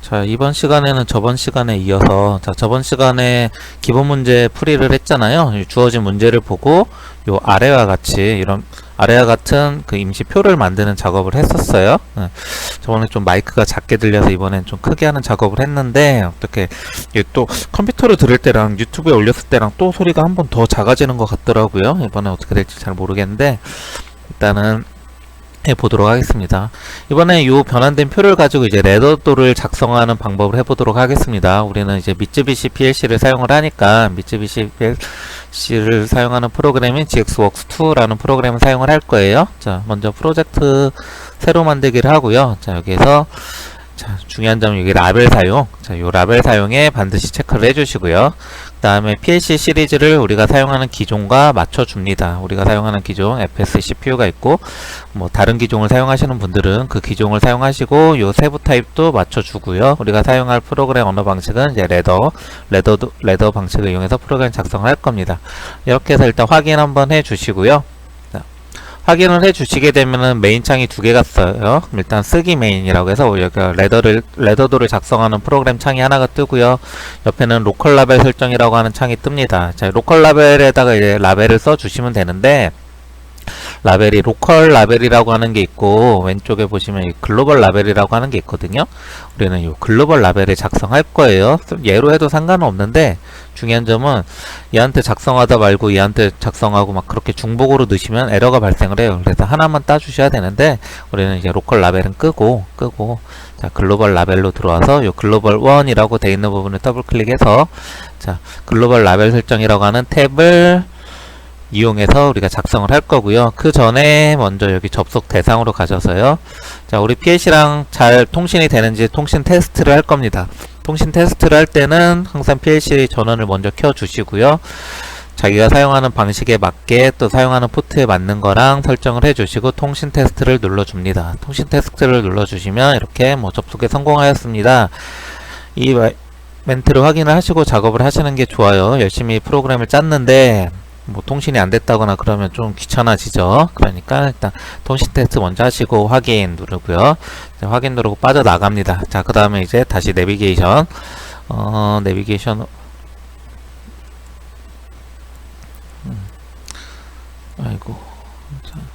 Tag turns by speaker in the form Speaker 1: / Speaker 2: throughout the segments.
Speaker 1: 자, 이번 시간에는 저번 시간에 이어서, 자, 저번 시간에 기본 문제 풀이를 했잖아요. 주어진 문제를 보고, 요 아래와 같이, 이런, 아래와 같은 그 임시표를 만드는 작업을 했었어요. 저번에 좀 마이크가 작게 들려서 이번엔 좀 크게 하는 작업을 했는데, 어떻게, 이게 또 컴퓨터로 들을 때랑 유튜브에 올렸을 때랑 또 소리가 한 번 더 작아지는 것 같더라고요. 이번에 어떻게 될지 잘 모르겠는데, 일단은, 해보도록 하겠습니다. 이번에 이 변환된 표를 가지고 이제 레더도를 작성하는 방법을 해보도록 하겠습니다. 우리는 이제 미쯔비시 PLC를 사용을 하니까 미쯔비시 PLC를 사용하는 프로그램인 GXWorks2라는 프로그램을 사용을 할 거예요. 자, 먼저 프로젝트 새로 만들기를 하고요. 자, 여기에서 자, 중요한 점은 여기 라벨 사용. 자, 요 라벨 사용에 반드시 체크를 해주시고요. 그 다음에 PLC 시리즈를 우리가 사용하는 기종과 맞춰줍니다. 우리가 사용하는 기종 FS CPU가 있고, 뭐 다른 기종을 사용하시는 분들은 그 기종을 사용하시고, 요 세부 타입도 맞춰주고요. 우리가 사용할 프로그램 언어 방식은 이제 레더 방식을 이용해서 프로그램 작성을 할 겁니다. 이렇게 해서 일단 확인 한번 해주시고요. 확인을 해 주시게 되면은 메인 창이 두 개가 써요. 일단 쓰기 메인이라고 해서 여기가 레더도를 작성하는 프로그램 창이 하나가 뜨고요. 옆에는 로컬 라벨 설정이라고 하는 창이 뜹니다. 자, 로컬 라벨에다가 이제 라벨을 써 주시면 되는데, 라벨이 로컬 라벨이라고 하는 게 있고, 왼쪽에 보시면 글로벌 라벨이라고 하는 게 있거든요. 우리는 이 글로벌 라벨을 작성할 거예요. 얘로 해도 상관은 없는데, 중요한 점은 얘한테 작성하다 말고 얘한테 작성하고 막 그렇게 중복으로 넣으시면 에러가 발생을 해요. 그래서 하나만 따주셔야 되는데, 우리는 이제 로컬 라벨은 끄고 자, 글로벌 라벨로 들어와서 요 글로벌 1이라고 되어 있는 부분을 더블 클릭해서, 자, 글로벌 라벨 설정이라고 하는 탭을 이용해서 우리가 작성을 할 거고요. 그 전에 먼저 여기 접속 대상으로 가셔서요. 자, 우리 PLC랑 잘 통신이 되는지 통신 테스트를 할 겁니다. 통신 테스트를 할 때는 항상 PLC 전원을 먼저 켜 주시고요. 자기가 사용하는 방식에 맞게 또 사용하는 포트에 맞는 거랑 설정을 해 주시고 통신 테스트를 눌러 줍니다. 통신 테스트를 눌러 주시면 이렇게 뭐 접속에 성공하였습니다. 이 멘트를 확인을 하시고 작업을 하시는 게 좋아요. 열심히 프로그램을 짰는데 뭐 통신이 안 됐다거나 그러면 좀 귀찮아지죠. 그러니까 일단 통신 테스트 먼저 하시고 확인 누르고요. 확인 누르고 빠져나갑니다. 자, 그 다음에 이제 다시 내비게이션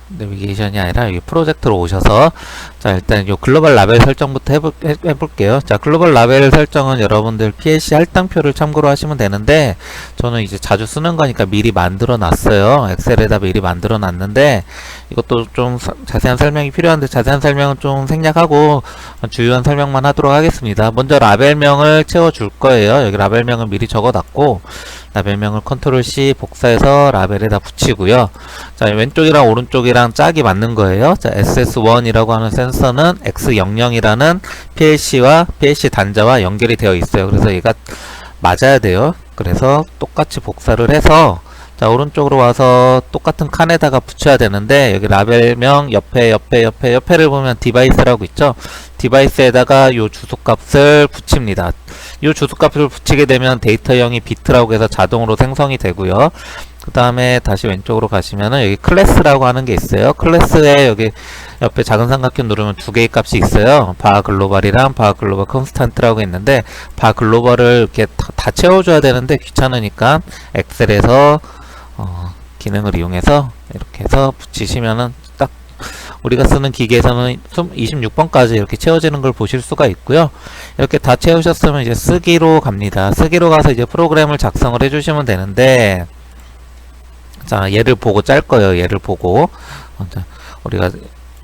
Speaker 1: 내비게이션이 아니라 여기 프로젝트로 오셔서, 자, 일단 요 글로벌 라벨 설정부터 해볼게요. 자, 글로벌 라벨 설정은 여러분들 PLC 할당표를 참고로 하시면 되는데, 저는 이제 자주 쓰는 거니까 미리 만들어 놨어요. 엑셀에다 미리 만들어 놨는데, 이것도 좀 자세한 설명이 필요한데 자세한 설명은 좀 생략하고 주요한 설명만 하도록 하겠습니다. 먼저 라벨명을 채워줄 거예요. 여기 라벨명을 미리 적어 놨고, 라벨명을 컨트롤 C 복사해서 라벨에다 붙이고요. 자, 왼쪽이랑 오른쪽이랑 짝이 맞는 거예요. 자, SS1이라고 하는 센서는 X00이라는 PLC와 PLC 단자와 연결이 되어 있어요. 그래서 얘가 맞아야 돼요. 그래서 똑같이 복사를 해서, 자, 오른쪽으로 와서 똑같은 칸에다가 붙여야 되는데, 여기 라벨명 옆에를 보면 디바이스라고 있죠. 디바이스에다가 요 주소값을 붙입니다. 요 주소값을 붙이게 되면 데이터형이 비트라고 해서 자동으로 생성이 되고요. 그 다음에 다시 왼쪽으로 가시면은 여기 클래스라고 하는 게 있어요. 클래스에 여기 옆에 작은 삼각형 누르면 두 개의 값이 있어요. 바 글로벌이랑 바 글로벌 컨스탄트라고 있는데, 바 글로벌을 이렇게 다 채워줘야 되는데 귀찮으니까 엑셀에서 기능을 이용해서 이렇게 해서 붙이시면은 딱 우리가 쓰는 기계에서는 26번까지 이렇게 채워지는 걸 보실 수가 있고요. 이렇게 다 채우셨으면 이제 쓰기로 갑니다. 쓰기로 가서 이제 프로그램을 작성을 해주시면 되는데, 자, 얘를 보고 짤 거예요. 얘를 보고. 자, 우리가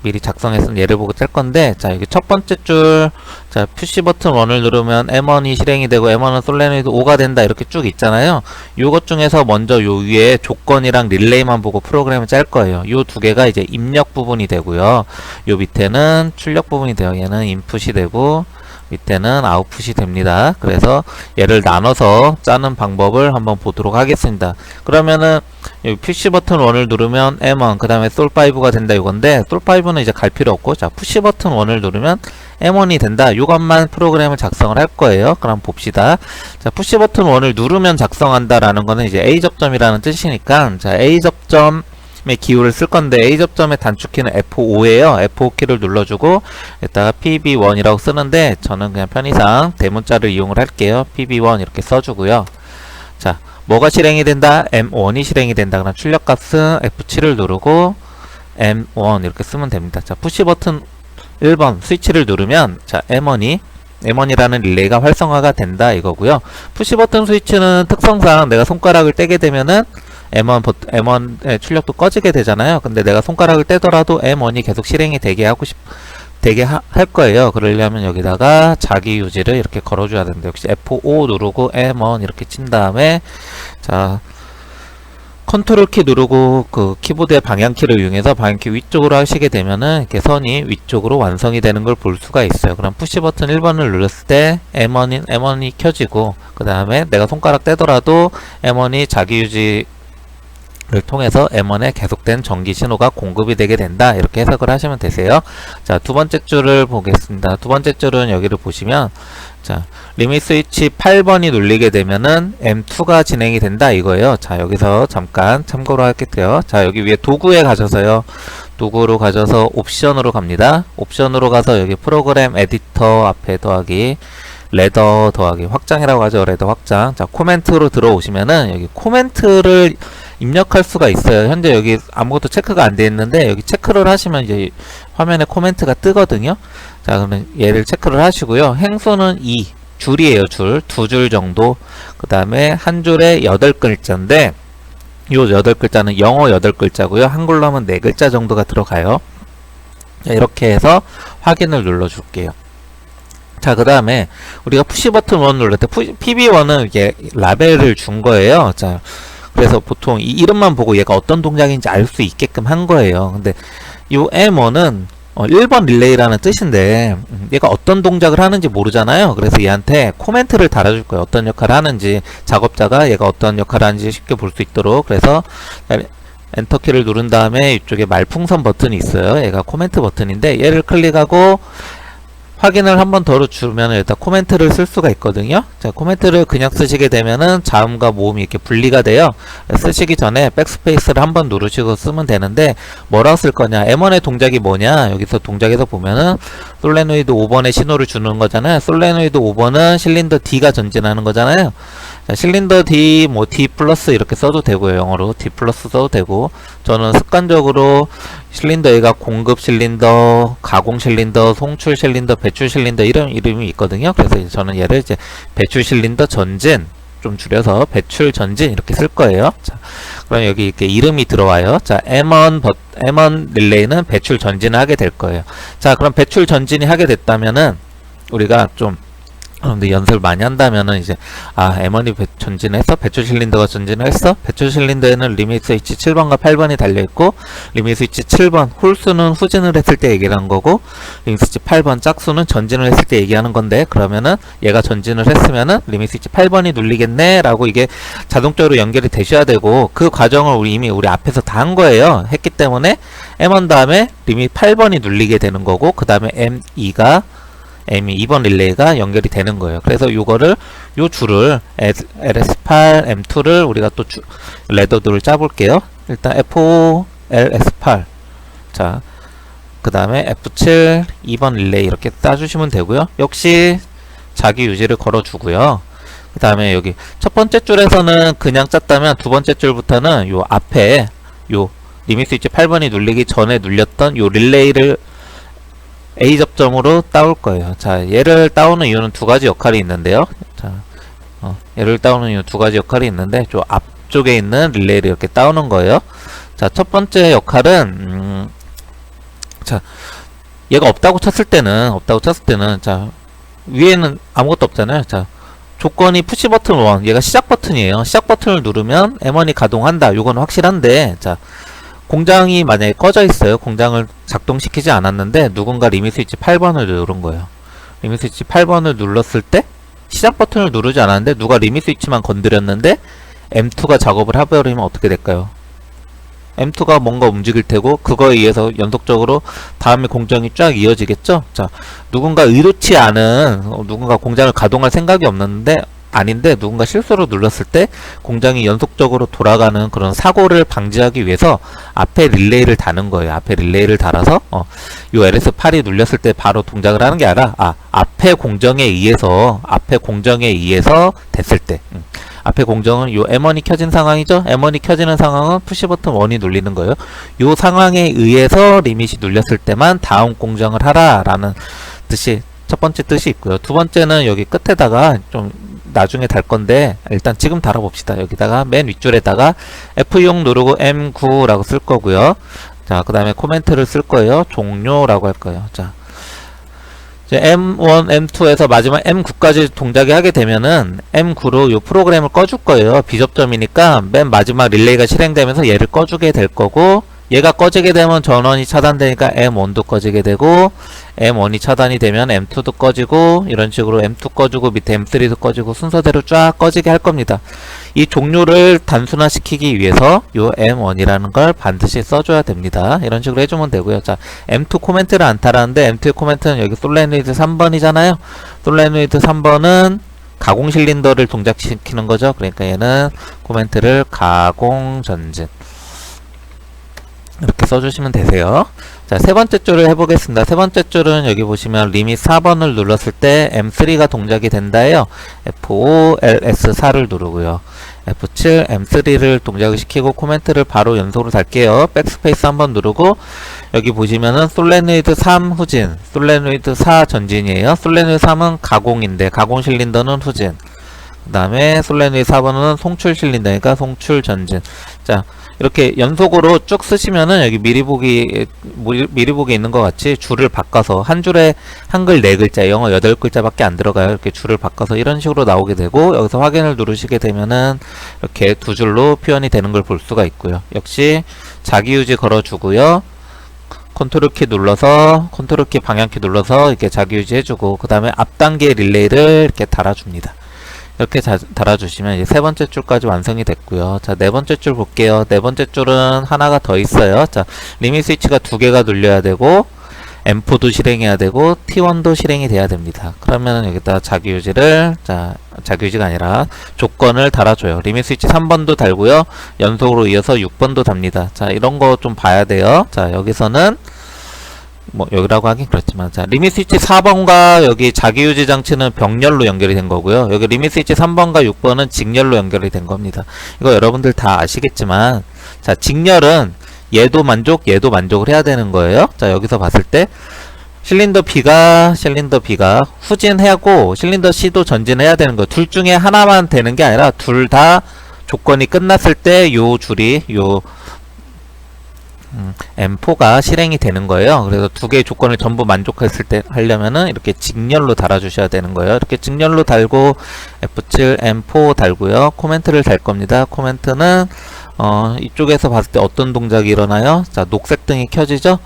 Speaker 1: 미리 작성했으면 얘를 보고 짤 건데, 자, 여기 첫 번째 줄, 자, 푸시 버튼 1을 누르면 M1이 실행이 되고 M1은 솔레노이드 5가 된다. 이렇게 쭉 있잖아요. 요것 중에서 먼저 요 위에 조건이랑 릴레이만 보고 프로그램을 짤 거예요. 요 두 개가 이제 입력 부분이 되고요. 요 밑에는 출력 부분이 돼요. 얘는 인풋이 되고, 밑에는 아웃풋이 됩니다. 그래서 얘를 나눠서 짜는 방법을 한번 보도록 하겠습니다. 그러면은 여기 푸시 버튼 1을 누르면 M1, 그 다음에 솔5가 된다 이건데, 솔5는 이제 갈 필요 없고, 자, 푸시 버튼 1을 누르면 M1이 된다. 이것만 프로그램을 작성을 할 거예요. 그럼 봅시다. 자, 푸시 버튼 1을 누르면 작성한다 라는 거는 이제 A 접점이라는 뜻이니까, 자, A 접점이 기호를 쓸 건데 A 접점의 단축키는 F5예요. F5 키를 눌러주고 이따가 PB1이라고 쓰는데 저는 그냥 편의상 대문자를 이용을 할게요. PB1 이렇게 써주고요. 자, 뭐가 실행이 된다? M1이 실행이 된다. 그럼 출력값은 F7을 누르고 M1 이렇게 쓰면 됩니다. 자, 푸시 버튼 1번 스위치를 누르면 자, M1이라는 릴레이가 활성화가 된다 이거고요. 푸시 버튼 스위치는 특성상 내가 손가락을 떼게 되면은 M1의 출력도 꺼지게 되잖아요. 근데 내가 손가락을 떼더라도 M1이 계속 실행이 되게 할 거예요. 그러려면 여기다가 자기 유지를 이렇게 걸어줘야 되는데 역시 F5 누르고 M1 이렇게 친 다음에 자, 컨트롤 키 누르고 그 키보드의 방향키를 이용해서 방향키 위쪽으로 하시게 되면은 이렇게 선이 위쪽으로 완성이 되는 걸 볼 수가 있어요. 그럼 푸시 버튼 1번을 눌렀을 때 M1이 켜지고 그 다음에 내가 손가락 떼더라도 M1이 자기 유지를 통해서 M1에 계속된 전기 신호가 공급이 되게 된다. 이렇게 해석을 하시면 되세요. 자, 두 번째 줄을 보겠습니다. 두 번째 줄은 여기를 보시면 자, 리밋 스위치 8번이 눌리게 되면은 M2가 진행이 된다 이거예요. 자, 여기서 잠깐 참고로 할게요. 자, 여기 위에 도구에 가셔서요. 도구로 가셔서 옵션으로 갑니다. 옵션으로 가서 여기 프로그램 에디터 앞에 더하기 레더 더하기 확장이라고 하죠. 레더 확장. 자, 코멘트로 들어오시면은 여기 코멘트를 입력할 수가 있어요. 현재 여기 아무것도 체크가 안 되어 있는데 여기 체크를 하시면 이제 화면에 코멘트가 뜨거든요. 자, 그러면 얘를 체크를 하시고요. 행수는 2 줄이에요. 줄. 2줄 정도. 그 다음에 한 줄에 8글자인데 요 8글자는 영어 8글자고요. 한글로 하면 4글자 정도가 들어가요. 자, 이렇게 해서 확인을 눌러줄게요. 자, 그 다음에 우리가 푸시 버튼 1 눌렀을 때 PB1은 이게 라벨을 준 거예요. 자, 그래서 보통 이 이름만 보고 얘가 어떤 동작인지 알 수 있게끔 한 거예요. 근데 이 M1은 1번 릴레이라는 뜻인데 얘가 어떤 동작을 하는지 모르잖아요. 그래서 얘한테 코멘트를 달아줄 거예요. 어떤 역할을 하는지 작업자가 얘가 어떤 역할을 하는지 쉽게 볼 수 있도록. 그래서 엔터키를 누른 다음에 이쪽에 말풍선 버튼이 있어요. 얘가 코멘트 버튼인데 얘를 클릭하고 확인을 한번 더 주면 일단 코멘트를 쓸 수가 있거든요. 자, 코멘트를 그냥 쓰시게 되면은 자음과 모음이 이렇게 분리가 돼요. 쓰시기 전에 백스페이스를 한번 누르시고 쓰면 되는데 뭐라고 쓸 거냐, M1의 동작이 뭐냐, 여기서 동작에서 보면은 솔레노이드 5번에 신호를 주는 거잖아요. 솔레노이드 5번은 실린더 D가 전진하는 거잖아요. 자, 실린더 D, 뭐 D 플러스 이렇게 써도 되고요. 영어로 D 플러스 써도 되고, 저는 습관적으로 실린더 A가 공급 실린더, 가공 실린더, 송출 실린더, 배출 실린더 이런 이름이 있거든요. 그래서 저는 얘를 이제 배출 실린더 전진, 좀 줄여서 배출 전진 이렇게 쓸 거예요. 자, 그럼 여기 이렇게 이름이 들어와요. 자, M1 릴레이는 배출 전진을 하게 될 거예요. 자, 그럼 배출 전진이 하게 됐다면은 우리가 좀 근데 연습을 많이 한다면은 이제 M1이 전진했어? 배출 실린더가 전진을 했어? 배출 실린더에는 리밋 스위치 7번과 8번이 달려있고, 리밋 스위치 7번 홀수는 후진을 했을 때 얘기를 한 거고, 리밋 스위치 8번 짝수는 전진을 했을 때 얘기하는 건데, 그러면은 얘가 전진을 했으면은 리밋 스위치 8번이 눌리겠네 라고 이게 자동적으로 연결이 되셔야 되고, 그 과정을 이미 우리 앞에서 다 한 거예요. 했기 때문에 M1 다음에 리밋 8번이 눌리게 되는 거고, 그 다음에 M2가 M2번 릴레이가 연결이 되는 거예요. 그래서 요거를, 요 줄을 LS8, M2를 우리가 또 레더들을 짜볼게요. 일단 F5, LS8. 자, 그 다음에 F7, 2번 릴레이 이렇게 짜주시면 되고요. 역시 자기 유지를 걸어주고요. 그 다음에 여기 첫 번째 줄에서는 그냥 짰다면 두 번째 줄부터는 요 앞에 요 리밋 스위치 8번이 눌리기 전에 눌렸던 요 릴레이를 A 접점으로 따올 거예요. 자, 얘를 따오는 이유는 두 가지 역할이 있는데요. 자, 얘를 따오는 이유 두 가지 역할이 있는데, 저 앞쪽에 있는 릴레이를 이렇게 따오는 거예요. 자, 첫 번째 역할은, 자, 얘가 없다고 쳤을 때는, 자, 위에는 아무것도 없잖아요. 자, 조건이 푸시 버튼 1, 얘가 시작 버튼이에요. 시작 버튼을 누르면 M1이 가동한다. 요건 확실한데, 자, 공장이 만약에 꺼져 있어요. 공장을 작동시키지 않았는데 누군가 리밋 스위치 8번을 누른 거예요. 리밋 스위치 8번을 눌렀을 때 시작 버튼을 누르지 않았는데 누가 리밋 스위치만 건드렸는데 M2가 작업을 해버리면 어떻게 될까요? M2가 뭔가 움직일 테고 그거에 의해서 연속적으로 다음에 공정이 쫙 이어지겠죠? 자, 누군가 의도치 않은, 누군가 공장을 가동할 생각이 없는데 아닌데 누군가 실수로 눌렀을 때 공장이 연속적으로 돌아가는 그런 사고를 방지하기 위해서 앞에 릴레이를 다는 거예요. 앞에 릴레이를 달아서 요 LS8이 눌렸을 때 바로 동작을 하는 게 아니라 앞에 공정에 의해서 됐을 때 앞에 공정은 요 M1이 켜진 상황이죠. M1이 켜지는 상황은 푸시 버튼 1이 눌리는 거예요. 요 상황에 의해서 리밋이 눌렸을 때만 다음 공정을 하라 라는 뜻이 첫 번째 뜻이 있고요. 두 번째는 여기 끝에다가 좀 나중에 달 건데 일단 지금 달아봅시다. 여기다가 맨 윗줄에다가 F6 누르고 M9라고 쓸 거고요. 자, 그 다음에 코멘트를 쓸 거예요. 종료라고 할 거예요. 자, 이제 M1, M2에서 마지막 M9까지 동작이 하게 되면은 M9로 요 프로그램을 꺼줄 거예요. 비접점이니까 맨 마지막 릴레이가 실행되면서 얘를 꺼주게 될 거고, 얘가 꺼지게 되면 전원이 차단되니까 M1도 꺼지게 되고, M1이 차단이 되면 M2도 꺼지고, 이런 식으로 M2 꺼주고 밑에 M3도 꺼지고 순서대로 쫙 꺼지게 할 겁니다. 이 종류를 단순화시키기 위해서 요 M1이라는 걸 반드시 써줘야 됩니다. 이런 식으로 해주면 되고요. 자, M2 코멘트를 안 달았는데 M2의 코멘트는 여기 솔레노이드 3번이잖아요. 솔레노이드 3번은 가공 실린더를 동작시키는 거죠. 그러니까 얘는 코멘트를 가공 전진 이렇게 써주시면 되세요. 자, 세 번째 줄을 해보겠습니다. 세 번째 줄은 여기 보시면 리밋 4번을 눌렀을 때 M3가 동작이 된다예요. F5, LS4를 누르고요. F7, M3를 동작을 시키고 코멘트를 바로 연속으로 달게요. 백스페이스 한번 누르고 여기 보시면은 솔레노이드 3 후진, 솔레노이드 4 전진이에요. 솔레노이드 3은 가공인데 가공 실린더는 후진. 그 다음에 솔레노이드 4번은 송출 실린더니까 송출 전진. 자, 이렇게 연속으로 쭉 쓰시면은 여기 미리 보기에 있는 것 같이 줄을 바꿔서 한 줄에 한글 4글자, 영어 8글자밖에 안 들어가요. 이렇게 줄을 바꿔서 이런 식으로 나오게 되고, 여기서 확인을 누르시게 되면은 이렇게 두 줄로 표현이 되는 걸 볼 수가 있고요. 역시 자기유지 걸어주고요. 컨트롤 키 눌러서, 컨트롤 키 방향키 눌러서 이렇게 자기유지 해주고, 그 다음에 앞단계 릴레이를 이렇게 달아줍니다. 이렇게 달아주시면 이제 세 번째 줄까지 완성이 됐고요. 자, 네 번째 줄 볼게요. 네 번째 줄은 하나가 더 있어요. 자, 리밋 스위치가 2개가 눌려야 되고, M4도 실행해야 되고, T1도 실행이 돼야 됩니다. 그러면은 여기다 자기유지를, 자, 자기유지가 아니라 조건을 달아줘요. 리밋 스위치 3번도 달고요. 연속으로 이어서 6번도 답니다. 자, 이런 거 좀 봐야 돼요. 자, 여기서는 뭐 여기라고 하긴 그렇지만, 자, 리밋 스위치 4번과 여기 자기유지 장치는 병렬로 연결이 된 거고요. 여기 리밋 스위치 3번과 6번은 직렬로 연결이 된 겁니다. 이거 여러분들 다 아시겠지만, 자, 직렬은 얘도 만족을 해야 되는 거예요. 자, 여기서 봤을 때 실린더 B가 후진하고 실린더 C도 전진해야 되는 거예요. 둘 중에 하나만 되는 게 아니라 둘 다 조건이 끝났을 때 요 줄이 M4가 실행이 되는 거예요. 그래서 두 개의 조건을 전부 만족했을 때 하려면은 이렇게 직렬로 달아주셔야 되는 거예요. 이렇게 직렬로 달고 F7, M4 달고요. 코멘트를 달 겁니다. 코멘트는 이쪽에서 봤을 때 어떤 동작이 일어나요? 자, 녹색 등이 켜지죠?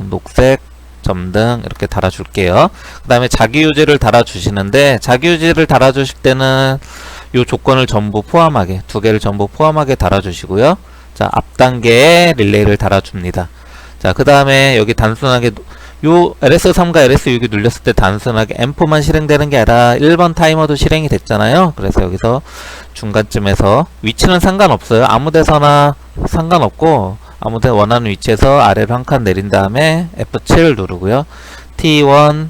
Speaker 1: 녹색 점등 이렇게 달아줄게요. 그 다음에 자기유지를 달아주시는데, 자기유지를 달아주실 때는 요 조건을 전부 포함하게, 두 개를 전부 포함하게 달아주시고요. 자, 앞단계에 릴레이를 달아줍니다. 자, 그 다음에 여기 단순하게 요 LS3과 LS6이 눌렸을 때 단순하게 M4만 실행되는 게 아니라 1번 타이머도 실행이 됐잖아요. 그래서 여기서 중간쯤에서 위치는 상관없어요. 아무 데서나 상관없고 아무 데 원하는 위치에서 아래로 한 칸 내린 다음에 F7을 누르고요. T1,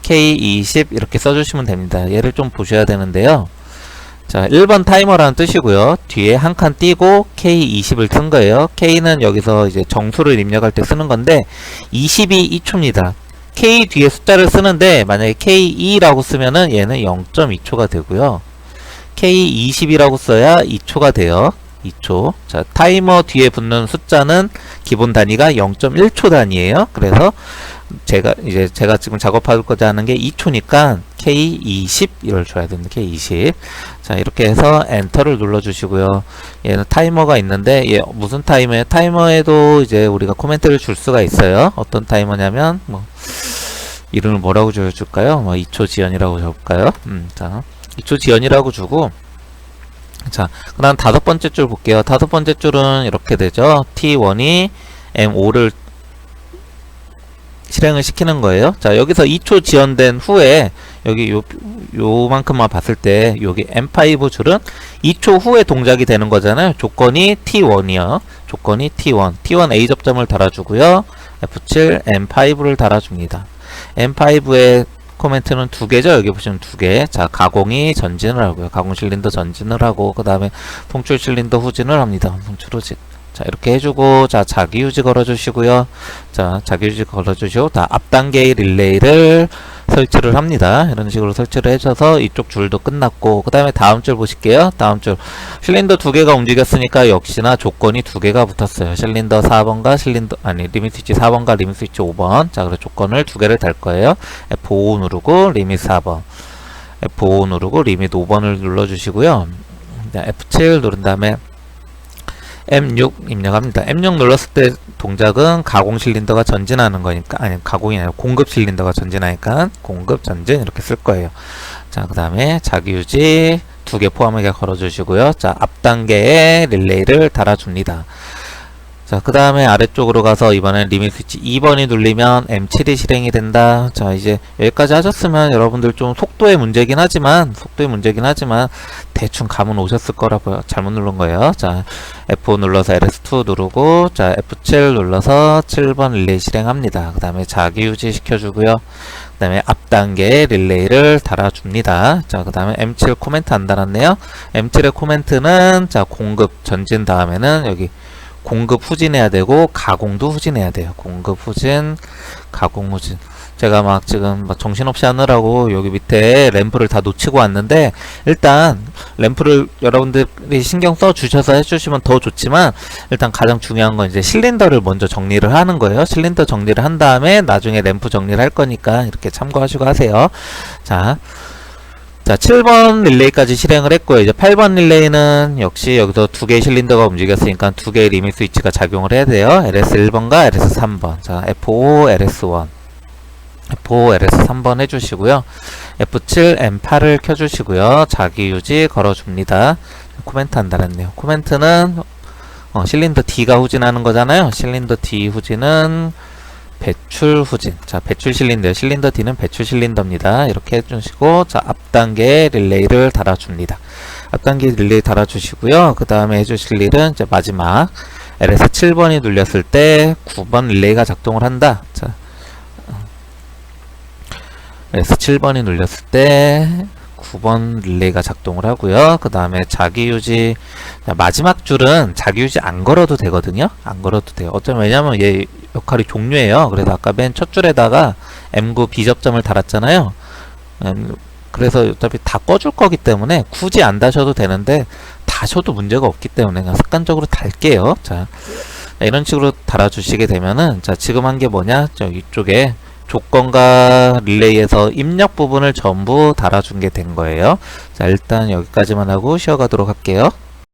Speaker 1: K20 이렇게 써주시면 됩니다. 얘를 좀 보셔야 되는데요. 자, 1번 타이머라는 뜻이고요. 뒤에 한 칸 띄고 K20을 쓴 거예요. K는 여기서 이제 정수를 입력할 때 쓰는 건데 20이 2초입니다. K 뒤에 숫자를 쓰는데 만약에 K2라고 쓰면은 얘는 0.2초가 되고요. K20이라고 써야 2초가 돼요. 2초. 자, 타이머 뒤에 붙는 숫자는 기본 단위가 0.1초 단위예요. 그래서 제가 지금 작업하고자 하는 게 2초니까 K20 이걸 줘야 됩니다. K20. 자, 이렇게 해서 엔터를 눌러 주시고요. 얘는 타이머가 있는데 얘 무슨 타이머예요? 타이머에도 이제 우리가 코멘트를 줄 수가 있어요. 어떤 타이머냐면 뭐 이름을 뭐라고 줄까요? 뭐 2초 지연이라고 적을까요? 자, 2초 지연이라고 주고, 자, 그 다음 다섯 번째 줄 볼게요. 다섯 번째 줄은 이렇게 되죠. T1이 M5를 실행을 시키는 거예요. 자, 여기서 2초 지연된 후에 여기 요만큼만 봤을 때 여기 M5 줄은 2초 후에 동작이 되는 거잖아요. 조건이 T1이요. 조건이 T1. T1 A 접점을 달아주고요. F7 M5를 달아줍니다. M5의 코멘트는 두 개죠. 여기 보시면 두 개. 자, 가공이 전진을 하고요. 가공 실린더 전진을 하고, 그 다음에 송출 실린더 후진을 합니다. 송출 후진. 자, 이렇게 해주고, 자, 자기 유지 걸어주시고요. 자, 자기 유지 걸어주시고, 다 앞단계의 릴레이를 설치를 합니다. 이런 식으로 설치를 해줘서 이쪽 줄도 끝났고, 그 다음에 다음 줄 보실게요. 다음 줄. 실린더 두 개가 움직였으니까 역시나 조건이 두 개가 붙었어요. 실린더 4번과 리밋 스위치 4번과 리밋 스위치 5번. 자, 그래서 조건을 두 개를 달 거예요. F5 누르고, 리밋 4번. F5 누르고, 리밋 5번을 눌러주시고요. 자, F7 누른 다음에, M6 입력합니다. M6 눌렀을 때 동작은 가공 실린더가 전진하는 거니까, 아니, 가공이 아니라 공급 실린더가 전진하니까 공급 전진 이렇게 쓸 거예요. 자, 그 다음에 자기 유지 두 개 포함하게 걸어주시고요. 자, 앞 단계에 릴레이를 달아줍니다. 자, 그 다음에 아래쪽으로 가서 이번엔 리밋 스위치 2번이 눌리면 M7이 실행이 된다. 자, 이제 여기까지 하셨으면 여러분들 좀 속도의 문제긴 하지만 대충 감은 오셨을 거라고요. 잘못 누른 거예요. 자, F5 눌러서 LS2 누르고, 자, F7 눌러서 7번 릴레이 실행합니다. 그 다음에 자기 유지 시켜주고요. 그 다음에 앞 단계에 릴레이를 달아줍니다. 자, 그 다음에 M7 코멘트 안 달았네요. M7의 코멘트는, 자, 공급 전진 다음에는 여기 공급 후진해야 되고 가공도 후진해야 돼요. 공급 후진, 가공 후진. 제가 막 지금 막 정신없이 하느라고 여기 밑에 램프를 다 놓치고 왔는데, 일단 램프를 여러분들이 신경 써 주셔서 해주시면 더 좋지만, 일단 가장 중요한 건 이제 실린더를 먼저 정리를 하는 거예요. 실린더 정리를 한 다음에 나중에 램프 정리를 할 거니까 이렇게 참고하시고 하세요. 자, 7번 릴레이까지 실행을 했고요. 이제 8번 릴레이는 역시 여기서 두 개의 실린더가 움직였으니까 두 개의 리밋 스위치가 작용을 해야 돼요. LS1번과 LS3번. 자, F5, LS1. F5, LS3번 해주시고요. F7, M8을 켜주시고요. 자기 유지 걸어줍니다. 코멘트 안 달았네요. 코멘트는 실린더 D가 후진하는 거잖아요. 실린더 D 후진은 배출 후진. 자, 배출 실린더 D는 배출 실린더입니다. 이렇게 해주시고, 자, 앞 단계에 릴레이를 달아줍니다. 앞 단계 릴레이 달아주시고요. 그 다음에 해주실 일은 이제 마지막 LS 7번이 눌렸을 때 9번 릴레이가 작동을 한다. 자, LS 7번이 눌렸을 때 9번 릴레이가 작동을 하고요. 그 다음에 자기 유지. 마지막 줄은 자기 유지 안 걸어도 되거든요. 안 걸어도 돼요. 어쩌면 왜냐면 얘 역할이 종료예요. 그래서 아까 맨 첫 줄에다가 M9 B접점을 달았잖아요. 그래서 어차피 다 꺼줄 거기 때문에 굳이 안 다셔도 되는데, 다셔도 문제가 없기 때문에 그냥 습관적으로 달게요. 자, 이런 식으로 달아주시게 되면은, 자, 지금 한 게 뭐냐? 저 이쪽에 조건과 릴레이에서 입력 부분을 전부 달아준 게 된 거예요. 자, 일단 여기까지만 하고 쉬어가도록 할게요.